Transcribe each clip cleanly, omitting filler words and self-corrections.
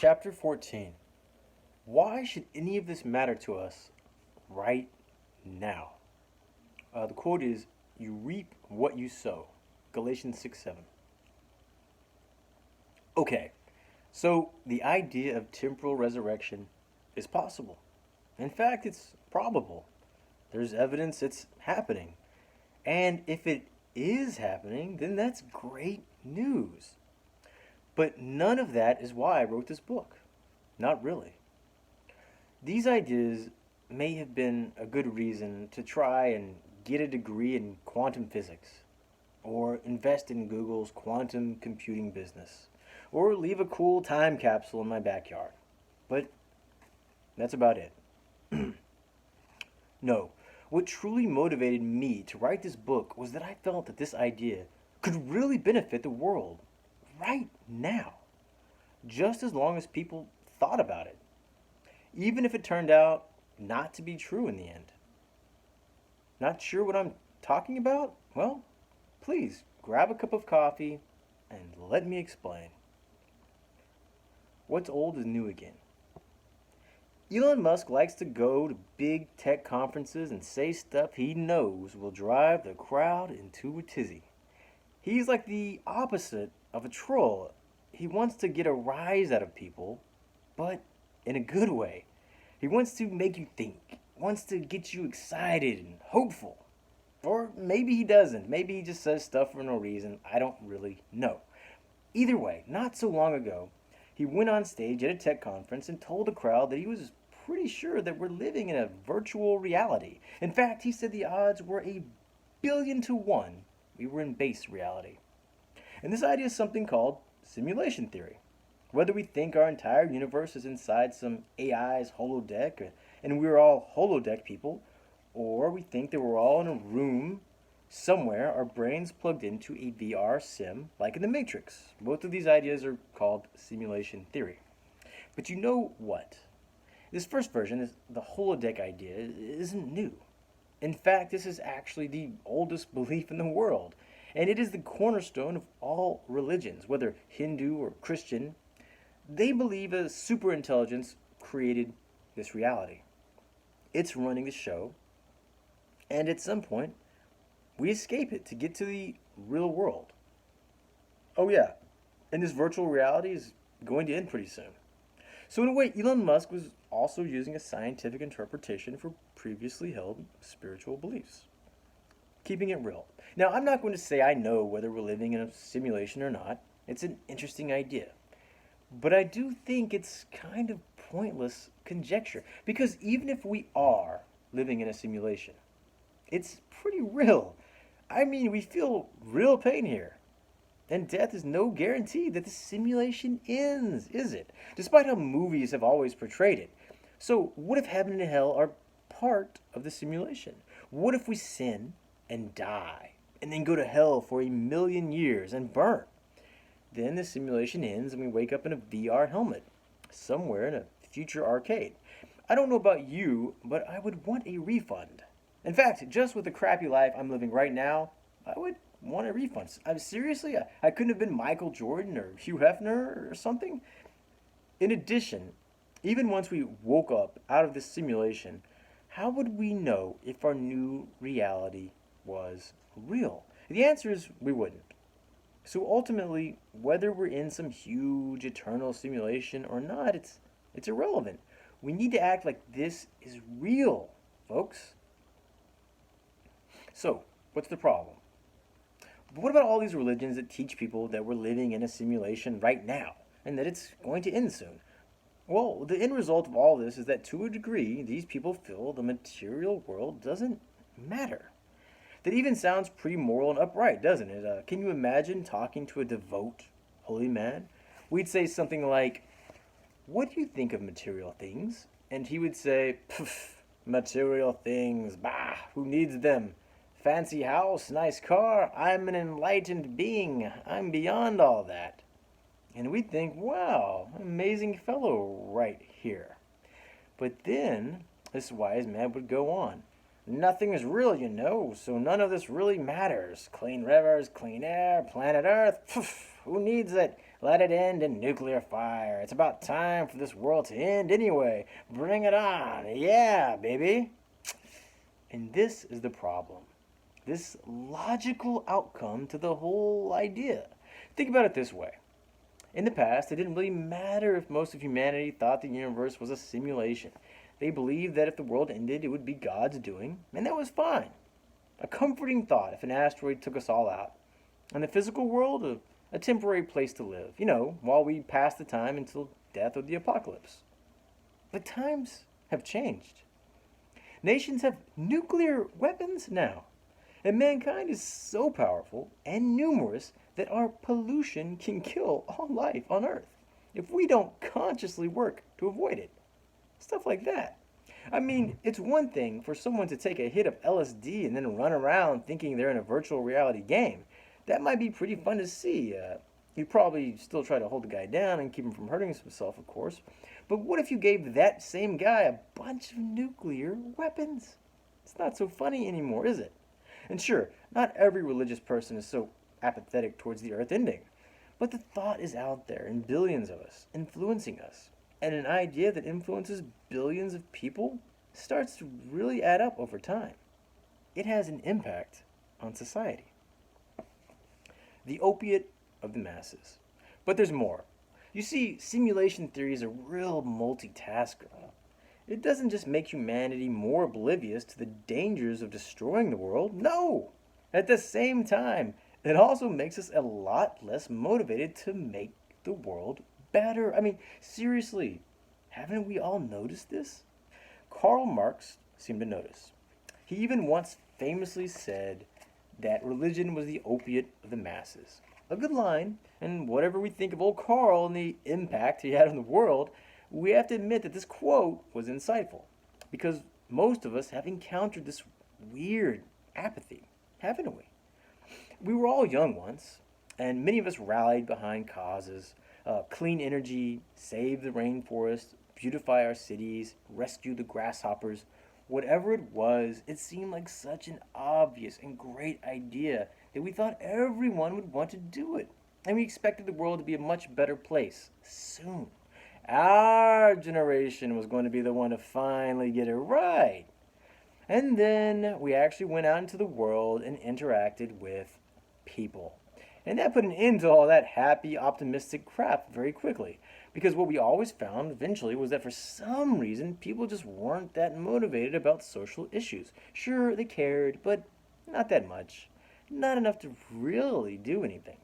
Chapter 14. Why should any of this matter to us right now? The quote is, "You reap what you sow." Galatians 6:7. Okay, so the idea of temporal resurrection is possible. In fact, it's probable. There's evidence it's happening. And if it is happening, then that's great news. But none of that is why I wrote this book. Not really. These ideas may have been a good reason to try and get a degree in quantum physics, or invest in Google's quantum computing business, or leave a cool time capsule in my backyard. But that's about it. No, what truly motivated me to write this book was that I felt that this idea could really benefit the world right now, just as long as people thought about it, even if it turned out not to be true in the end. Not sure what I'm talking about? Well, please grab a cup of coffee and let me explain. What's old is new again. Elon Musk likes to go to big tech conferences and say stuff he knows will drive the crowd into a tizzy. He's like the opposite of a troll. He wants to get a rise out of people, but in a good way. He wants to make you think, wants to get you excited and hopeful. Or maybe he doesn't. Maybe he just says stuff for no reason. I don't really know. Either way, not so long ago, he went on stage at a tech conference and told the crowd that he was pretty sure that we're living in a virtual reality. In fact, he said the odds were 1,000,000,000 to 1 we were in base reality. And this idea is something called simulation theory. Whether we think our entire universe is inside some AI's holodeck and we're all holodeck people, or we think that we're all in a room somewhere, our brains plugged into a VR sim like in the Matrix. Both of these ideas are called simulation theory. But you know what? This first version, the holodeck idea, isn't new. In fact, this is actually the oldest belief in the world, and it is the cornerstone of all religions, whether Hindu or Christian. They believe a superintelligence created this reality. It's running the show, and at some point, we escape it to get to the real world. Oh yeah, and this virtual reality is going to end pretty soon. So in a way, Elon Musk was also using a scientific interpretation for previously held spiritual beliefs. Keeping it real. Now, I'm not going to say I know whether we're living in a simulation or not. It's an interesting idea. But I do think it's kind of pointless conjecture. Because even if we are living in a simulation, it's pretty real. I mean, we feel real pain here. And death is no guarantee that the simulation ends, is it? Despite how movies have always portrayed it. So, what if heaven and hell are part of the simulation? What if we sin and die, and then go to hell for 1,000,000 years and burn? Then the simulation ends and we wake up in a VR helmet, somewhere in a future arcade. I don't know about you, but I would want a refund. In fact, just with the crappy life I'm living right now, I would want a refund. Seriously, I couldn't have been Michael Jordan or Hugh Hefner or something. In addition, even once we woke up out of this simulation, how would we know if our new reality was real? The answer is we wouldn't. So ultimately, whether we're in some huge eternal simulation or not, it's irrelevant. We need to act like this is real, folks. So, what's the problem? But what about all these religions that teach people that we're living in a simulation right now and that it's going to end soon? Well, the end result of all this is that to a degree, these people feel the material world doesn't matter. That even sounds pretty moral and upright, doesn't it? Can you imagine talking to a devout, holy man? We'd say something like, "What do you think of material things?" And he would say, "Pff, material things, bah, who needs them? Fancy house, nice car, I'm an enlightened being, I'm beyond all that." And we'd think, wow, amazing fellow right here. But then this wise man would go on. "Nothing is real, you know, so none of this really matters. Clean rivers, clean air, planet Earth, pff, who needs it? Let it end in nuclear fire. It's about time for this world to end anyway. Bring it on. Yeah, baby. And this is the problem. This logical outcome to the whole idea. Think about it this way. In the past, it didn't really matter if most of humanity thought the universe was a simulation. They believed that if the world ended, it would be God's doing, and that was fine. A comforting thought if an asteroid took us all out. And the physical world, a temporary place to live, while we pass the time until death or the apocalypse. But times have changed. Nations have nuclear weapons now. And mankind is so powerful and numerous that our pollution can kill all life on Earth if we don't consciously work to avoid it. Stuff like that. I mean, it's one thing for someone to take a hit of LSD and then run around thinking they're in a virtual reality game. That might be pretty fun to see. You'd probably still try to hold the guy down and keep him from hurting himself, of course. But what if you gave that same guy a bunch of nuclear weapons? It's not so funny anymore, is it? And sure, not every religious person is so apathetic towards the earth ending. But the thought is out there in billions of us, influencing us. And an idea that influences billions of people starts to really add up over time. It has an impact on society. The opiate of the masses. But there's more. You see, simulation theory is a real multitasker. It doesn't just make humanity more oblivious to the dangers of destroying the world. No! At the same time, it also makes us a lot less motivated to make the world better. I mean, seriously, haven't we all noticed this? Karl Marx seemed to notice. He even once famously said that religion was the opiate of the masses. A good line, and whatever we think of old Karl and the impact he had on the world, we have to admit that this quote was insightful, because most of us have encountered this weird apathy, haven't we? We were all young once, and many of us rallied behind causes, clean energy, save the rainforest, beautify our cities, rescue the grasshoppers. Whatever it was, it seemed like such an obvious and great idea that we thought everyone would want to do it. And we expected the world to be a much better place soon. Our generation was going to be the one to finally get it right. And then we actually went out into the world and interacted with people. And that put an end to all that happy, optimistic crap very quickly. Because what we always found eventually was that for some reason, people just weren't that motivated about social issues. Sure, they cared, but not that much. Not enough to really do anything.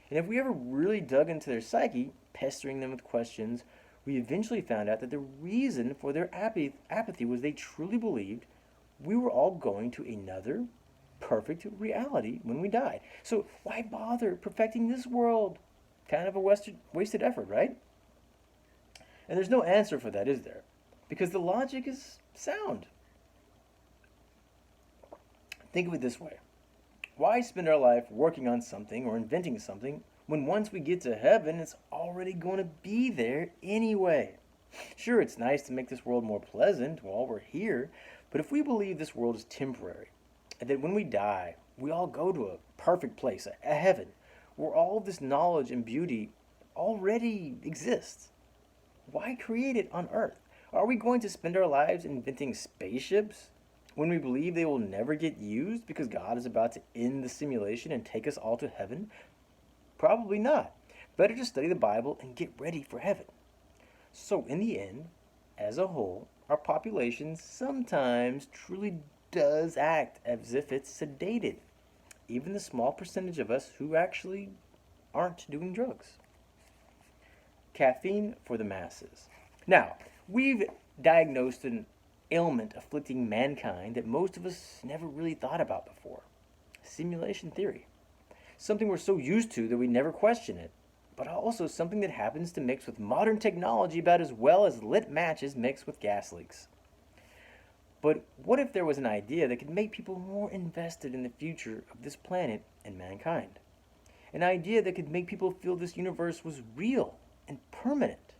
And if we ever really dug into their psyche, pestering them with questions, we eventually found out that the reason for their apathy was they truly believed we were all going to another perfect reality when we died. So why bother perfecting this world? Kind of a wasted effort, right? And there's no answer for that, is there? Because the logic is sound. Think of it this way. Why spend our life working on something or inventing something when once we get to heaven, it's already going to be there anyway? Sure, it's nice to make this world more pleasant while we're here, but if we believe this world is temporary, and that when we die, we all go to a perfect place, a heaven, where all this knowledge and beauty already exists, why create it on Earth? Are we going to spend our lives inventing spaceships when we believe they will never get used because God is about to end the simulation and take us all to heaven? Probably not. Better to study the Bible and get ready for heaven. So in the end, as a whole, our population sometimes truly does act as if it's sedated. Even the small percentage of us who actually aren't doing drugs. Caffeine for the masses. Now, we've diagnosed an ailment afflicting mankind that most of us never really thought about before. Simulation theory. Something we're so used to that we never question it, but also something that happens to mix with modern technology about as well as lit matches mixed with gas leaks. But what if there was an idea that could make people more invested in the future of this planet and mankind? An idea that could make people feel this universe was real and permanent?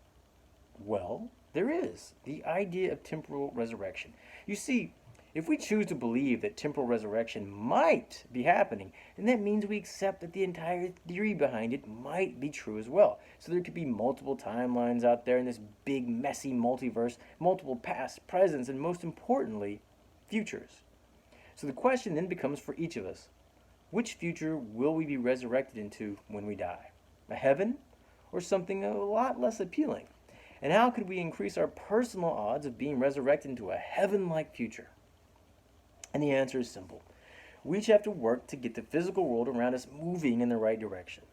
Well, there is the idea of temporal resurrection. You see, If we choose to believe that temporal resurrection might be happening, then that means we accept that the entire theory behind it might be true as well. So there could be multiple timelines out there in this big, messy multiverse, multiple pasts, presents, and most importantly, futures. So the question then becomes for each of us, which future will we be resurrected into when we die? A heaven or something a lot less appealing? And how could we increase our personal odds of being resurrected into a heaven-like future? And the answer is simple. We each have to work to get the physical world around us moving in the right direction.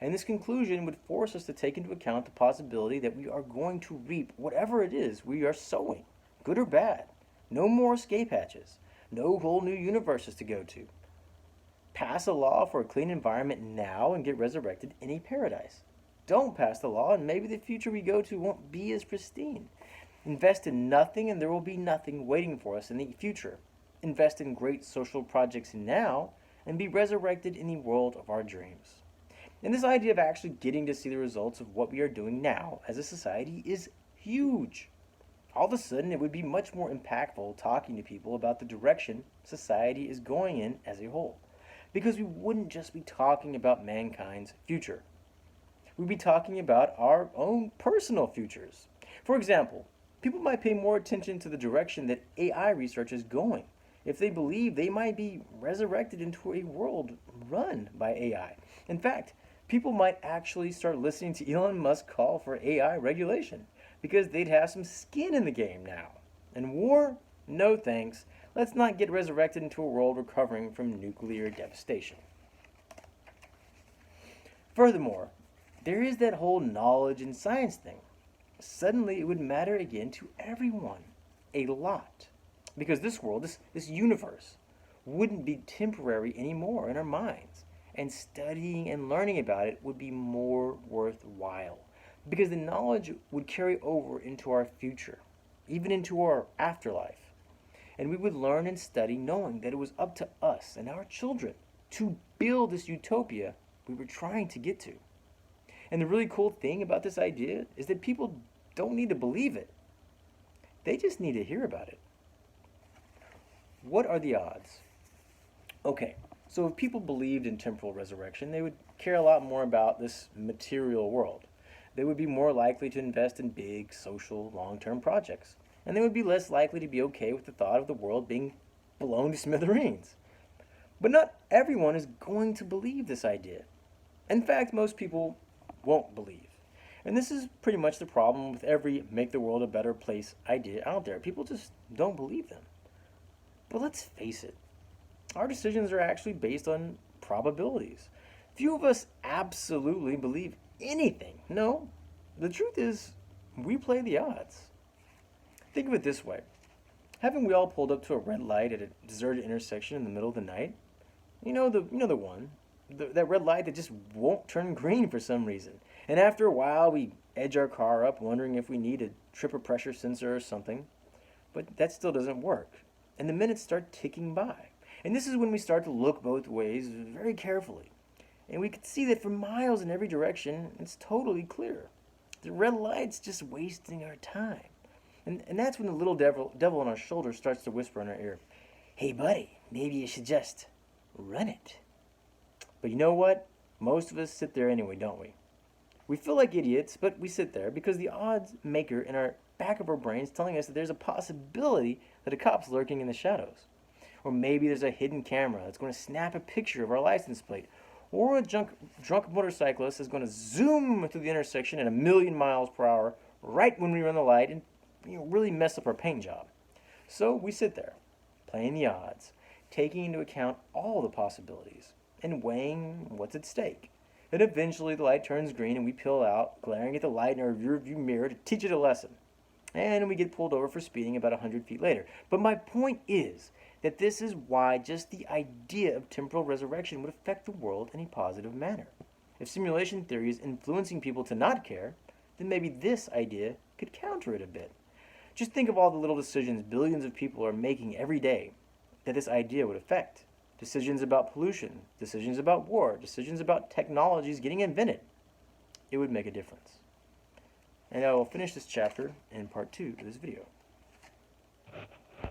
And this conclusion would force us to take into account the possibility that we are going to reap whatever it is we are sowing, good or bad. No more escape hatches. No whole new universes to go to. Pass a law for a clean environment now and get resurrected in a paradise. Don't pass the law and maybe the future we go to won't be as pristine. Invest in nothing and there will be nothing waiting for us in the future. Invest in great social projects now and be resurrected in the world of our dreams. And this idea of actually getting to see the results of what we are doing now as a society is huge. All of a sudden, it would be much more impactful talking to people about the direction society is going in as a whole. Because we wouldn't just be talking about mankind's future. We'd be talking about our own personal futures. For example, people might pay more attention to the direction that AI research is going if they believe they might be resurrected into a world run by AI. In fact, people might actually start listening to Elon Musk call for AI regulation because they'd have some skin in the game now. And war? No thanks. Let's not get resurrected into a world recovering from nuclear devastation. Furthermore, there is that whole knowledge and science thing. Suddenly it would matter again to everyone. A lot. Because this world, this universe, wouldn't be temporary anymore in our minds. And studying and learning about it would be more worthwhile. Because the knowledge would carry over into our future, even into our afterlife. And we would learn and study knowing that it was up to us and our children to build this utopia we were trying to get to. And the really cool thing about this idea is that people don't need to believe it. They just need to hear about it. What are the odds? Okay, so if people believed in temporal resurrection, they would care a lot more about this material world. They would be more likely to invest in big, social, long-term projects. And they would be less likely to be okay with the thought of the world being blown to smithereens. But not everyone is going to believe this idea. In fact, most people won't believe. And this is pretty much the problem with every make the world a better place idea out there. People just don't believe them. But let's face it, our decisions are actually based on probabilities. Few of us absolutely believe anything. No, the truth is, we play the odds. Think of it this way. Haven't we all pulled up to a red light at a deserted intersection in the middle of the night? You know the one. That red light that just won't turn green for some reason. And after a while, we edge our car up, wondering if we need a trip or pressure sensor or something. But that still doesn't work. And the minutes start ticking by. And this is when we start to look both ways very carefully. And we can see that for miles in every direction, it's totally clear. The red light's just wasting our time. And that's when the little devil on our shoulder starts to whisper in our ear, "Hey buddy, maybe you should just run it." But you know what? Most of us sit there anyway, don't we? We feel like idiots, but we sit there because the odds maker in our back of our brains telling us that there's a possibility that a cop's lurking in the shadows. Or maybe there's a hidden camera that's going to snap a picture of our license plate. Or a drunk motorcyclist is going to zoom through the intersection at 1,000,000 miles per hour right when we run the light and really mess up our paint job. So we sit there, playing the odds, taking into account all the possibilities, and weighing what's at stake. Then eventually the light turns green and we peel out, glaring at the light in our rearview mirror to teach it a lesson. And we get pulled over for speeding about 100 feet later. But my point is that this is why just the idea of temporal resurrection would affect the world in a positive manner. If simulation theory is influencing people to not care, then maybe this idea could counter it a bit. Just think of all the little decisions billions of people are making every day that this idea would affect. Decisions about pollution, decisions about war, decisions about technologies getting invented. It would make a difference. And I will finish this chapter in part 2 of this video.